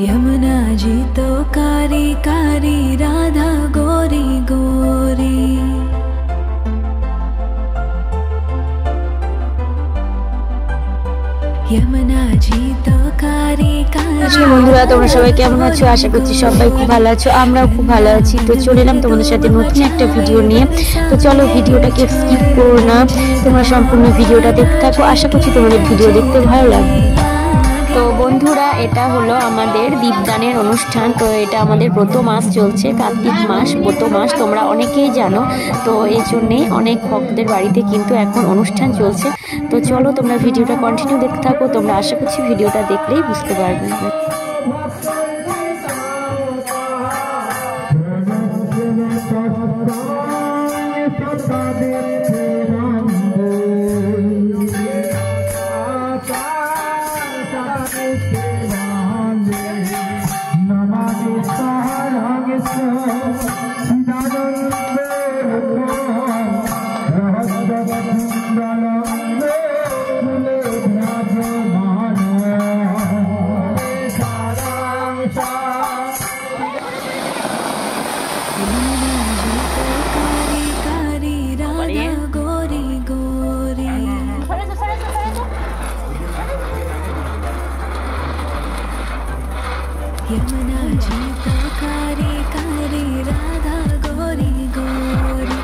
यमुना जी तो कारी कारी राधा गोरी गोरी। यमुना जी तो कारी कारी। বন্ধুরা তোমরা সবাই কেমন আছো? আশা করছি সবাই খুব ভালো আছো, আমরাও খুব ভালো আছি। তো চলে এলাম তোমাদের সাথে নতুন একটা ভিডিও নিয়ে। তো চলো ভিডিওটাকে স্কিপ করো না, তোমরা সম্পূর্ণ ভিডিওটা দেখতে থাকো। আশা করছি তোমাদের ভিডিও দেখতে ভালো লাগবে। তো বন্ধুরা এটা হলো আমাদের দীপদানের অনুষ্ঠান। তো এটা আমাদের ব্রত মাস চলছে, কার্তিক মাস ব্রত মাস, তোমরা অনেকেই জানো। তো এই জন্যেই অনেক ভক্তদের বাড়িতে কিন্তু এখন অনুষ্ঠান চলছে। তো চলো তোমরা ভিডিওটা কন্টিনিউ দেখতে থাকো, তোমরা আশা করছি ভিডিওটা দেখলেই বুঝতে পারবে। यमुना जी तो कारी कारी राधा गोरी गोरी।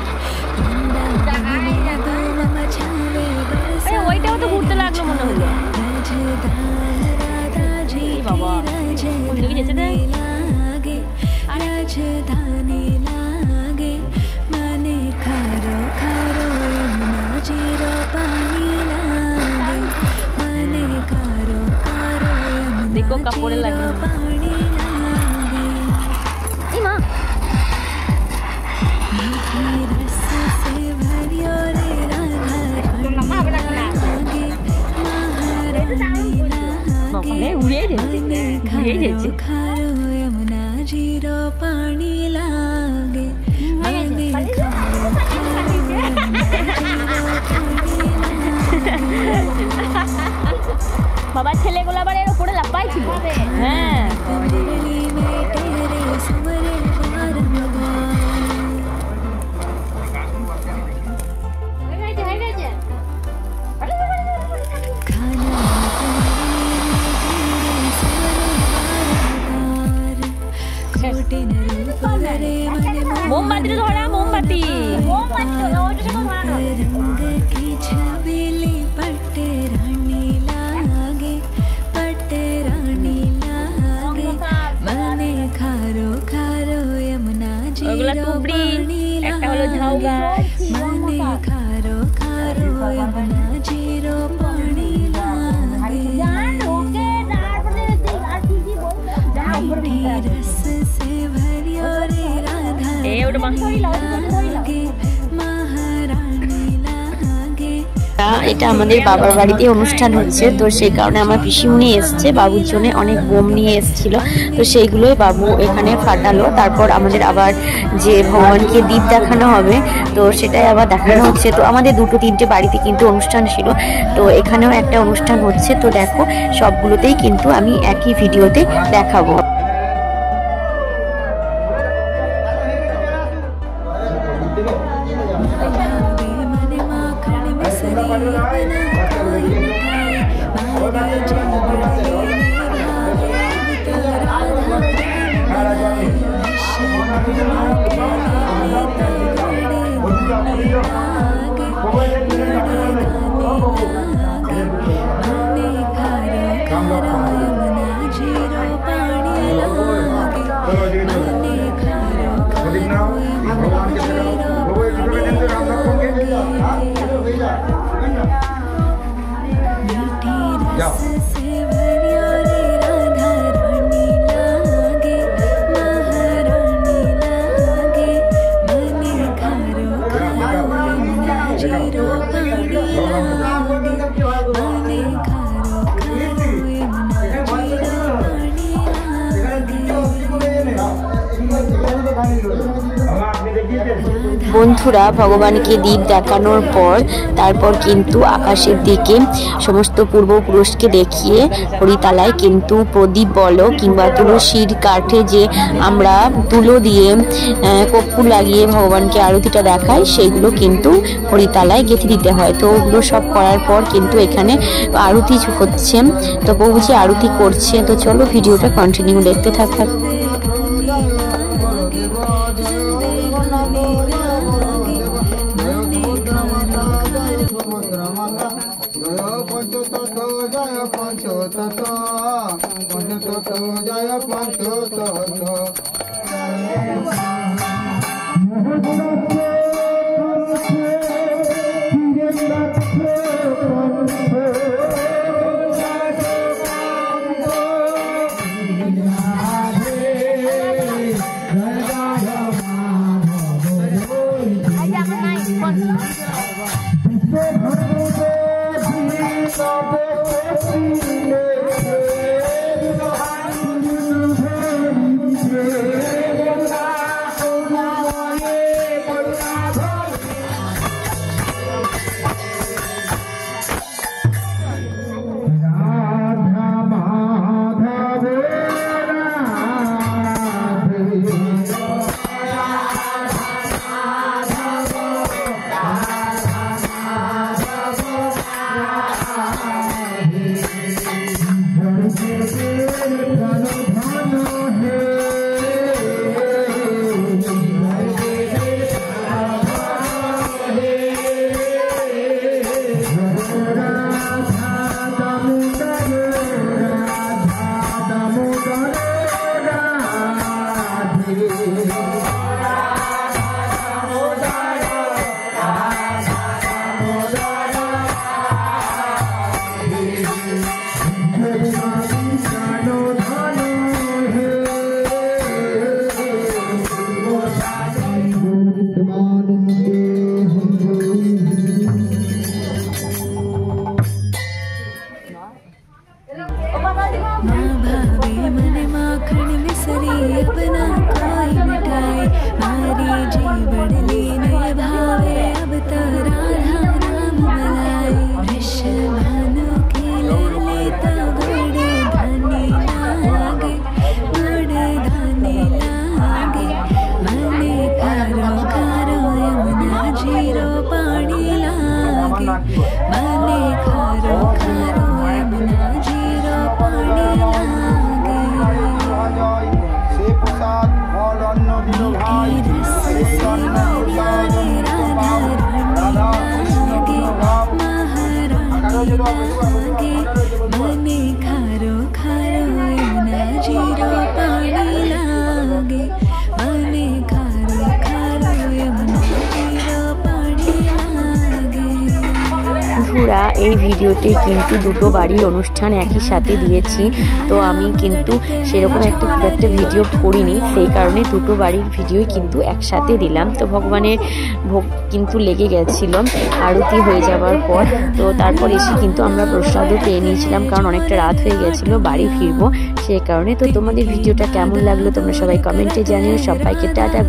ওইটাও তো ঘুরতে লাগলো মনে হলো। राजधानी लागे माने खारो खारो यमुना जी रो पानी लागे माने खारो खारो यमुना जी रो पानी लागे। मीठी रस से भरियो रे राधा लागे महारानी लागे माने खारो खारो यमुना जी रो पानी लागे माने खारो खारो यमुना जी रो पानी लागे। বাবা ছেলেগুলো আবার এর উপরে লাফাই ছিল। হ্যাঁ মোমবাতি ধরা, মোমবাতি रंग की छबीली पट्टे रानी लागे पट्टे रानी लागे माने खारो खारो यमुना जी रो पानी लागे माने खारो खारो यमुना जी रो पानी लागे। मीठी रस से भरियो रे राधा लागे महारानी लागे। এটা আমাদের বাবার বাড়িতে অনুষ্ঠান হচ্ছে, তো সেই কারণে আমার পিসিমণি এসছে, বাবুর জন্য অনেক বোম নিয়ে এসেছিল। তো সেইগুলোই বাবু এখানে ফাটালো। তারপর আমাদের আবার যে ভগবানকে দীপ দেখানো হবে, তো সেটাই আবার দেখানো হচ্ছে। তো আমাদের দুটো তিনটে বাড়িতে কিন্তু অনুষ্ঠান ছিল, তো এখানেও একটা অনুষ্ঠান হচ্ছে। তো দেখো সবগুলোতেই কিন্তু আমি একই ভিডিওতে দেখাবো। বন্ধুরা ভগবানকে দীপ দেখানোর পর তারপর কিন্তু আকাশের দিকে সমস্ত পূর্বপুরুষকে দেখিয়ে হরিতালায় কিন্তু প্রদীপ বলো কিংবা তুলসীর কাঠে যে আমরা তুলো দিয়ে কর্পূর লাগিয়ে ভগবানকে আরতিটা দেখাই, সেগুলো কিন্তু হরিতালায় গেঁথে দিতে হয়। তো ওগুলো সব করার পর কিন্তু এখানে আরতি হচ্ছে, তো প্রভুজি আরতি করছে। তো চলো ভিডিওটা কন্টিনিউ দেখতে থাকা। এই ভিডিওতে কিন্তু দুটো বাড়ির অনুষ্ঠান একই সাথে দিয়েছি। তো আমি কিন্তু সেরকম খুব একটা ভিডিও করিনি, সেই কারণে দুটো বাড়ির ভিডিওই কিন্তু একসাথে দিলাম। তো ভগবানের ভোগ কিন্তু লেগে গেছিল আরতি হয়ে যাওয়ার পর। তো তারপর এসে কিন্তু আমরা প্রসাদও পেয়ে নিয়েছিলাম, কারণ অনেকটা রাত হয়ে গেছিলো, বাড়ি ফিরবো সেই কারণে। তো তোমাদের ভিডিওটা কেমন লাগলো তোমরা সবাই কমেন্টে জানিও। সবাইকে টাটা।